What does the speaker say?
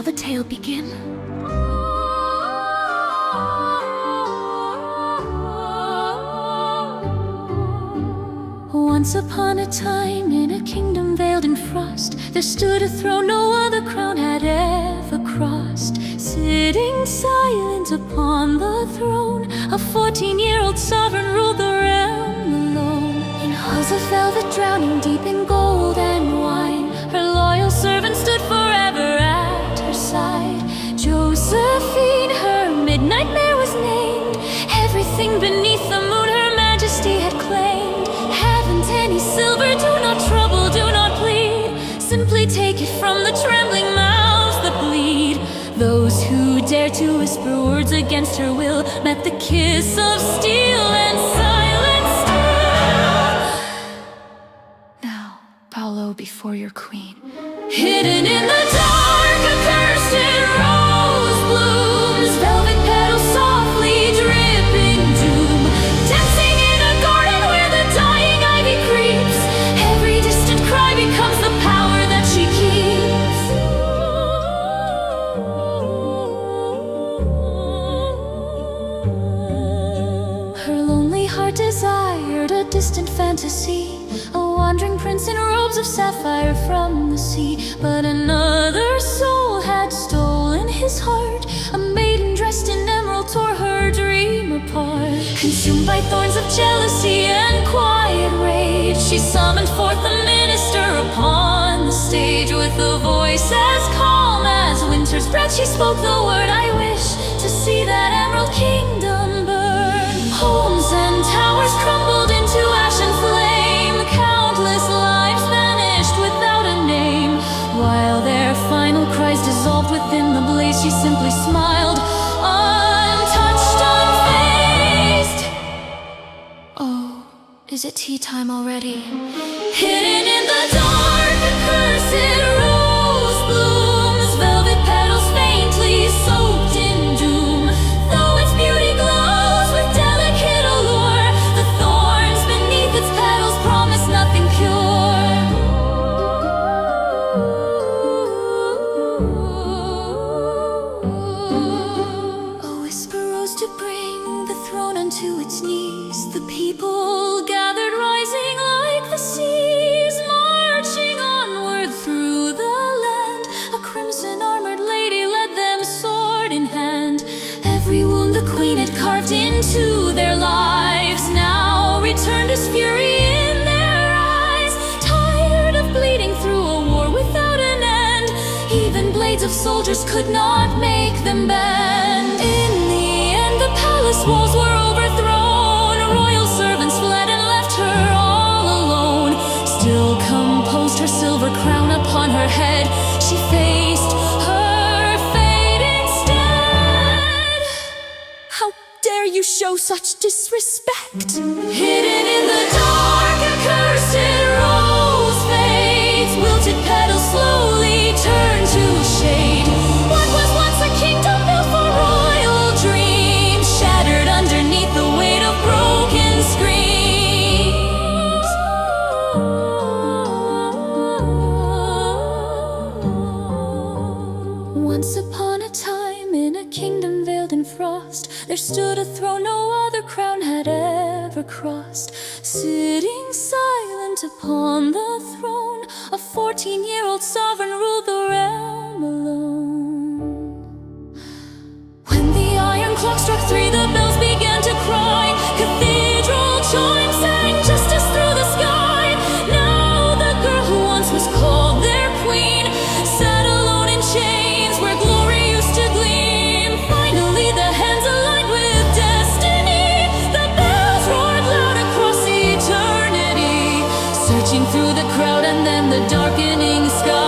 the tale begin? Once upon a time, in a kingdom veiled in frost, there stood a throne no other crown had ever crossed. Sitting silent upon the throne, a 14-year-old sovereign ruled the realm alone. In halls of velvet drowning deep in gold and wine, her loyal servant stood forever at her side. Josephine, her midnight mare was named. Everything beneath the moon her majesty had claimed. Haven't any silver, do not trouble, do not plead. Simply take it from the trembling mouths that bleed. Those who dare to whisper words against her will met the kiss of steel and silence still. Now, bow low before your queen. Hidden in the dark, a cursed rose blooms, velvet petals softly dripping doom. Dancing in a garden where the dying ivy creeps, every distant cry becomes the power that she keeps. Her lonely heart desired a distant fantasy, a wandering prince in robes of sapphire from the sea. But another soul had stolen his heart. A maiden dressed in emerald tore her dream apart. Consumed by thorns of jealousy and quiet rage, she summoned forth the minister upon the stage. With a voice as calm as winter's breath, she spoke the word, I wish to see that emerald kingdom burn. Homes and towers crumbled into ash and flame. Countless lives vanished without a name. While their final cries dissolved within the blaze, she simply smiled, untouched, unfazed. Oh, is it tea time already? Hidden in the dark, a cursed rose blooms, velvet petals faintly soaked in doom. Though its beauty glows with delicate allure, the thorns beneath its petals promise nothing pure. A whisper rose to bring the throne unto its knees. The people gathered, rising like the seas, marching onward through the land. A crimson armored lady led them, sword in hand. Every wound the queen had carved into their lives now returned as fury in their eyes. Tired of bleeding through a war without an end, even blades of soldiers could not make them bend. In the end, the palace walls were overthrown. Royal servants fled and left her all alone. Still composed, her silver crown upon her head, she faced her fate instead. How dare you show such disrespect? Hidden in the dark, a cursed rose fades. Wilted petals slowly turn to shade. What was once a kingdom built for royal dreams, shattered underneath the weight of broken screams. Once upon a time, in a kingdom veiled in frost, there stood a throne no other crown had ever crossed. Sitting silent upon the throne, a 14-year-old sovereign ruled the realm alone. When the iron clock struck 3, the bells began to cry. Cathedral chimes sang justice through the sky. Now the girl who once was called their queen sat alone in chains where glory used to gleam. Finally the hands aligned with destiny. The bells roared loud across eternity, searching through the crowd and then the darkening sky.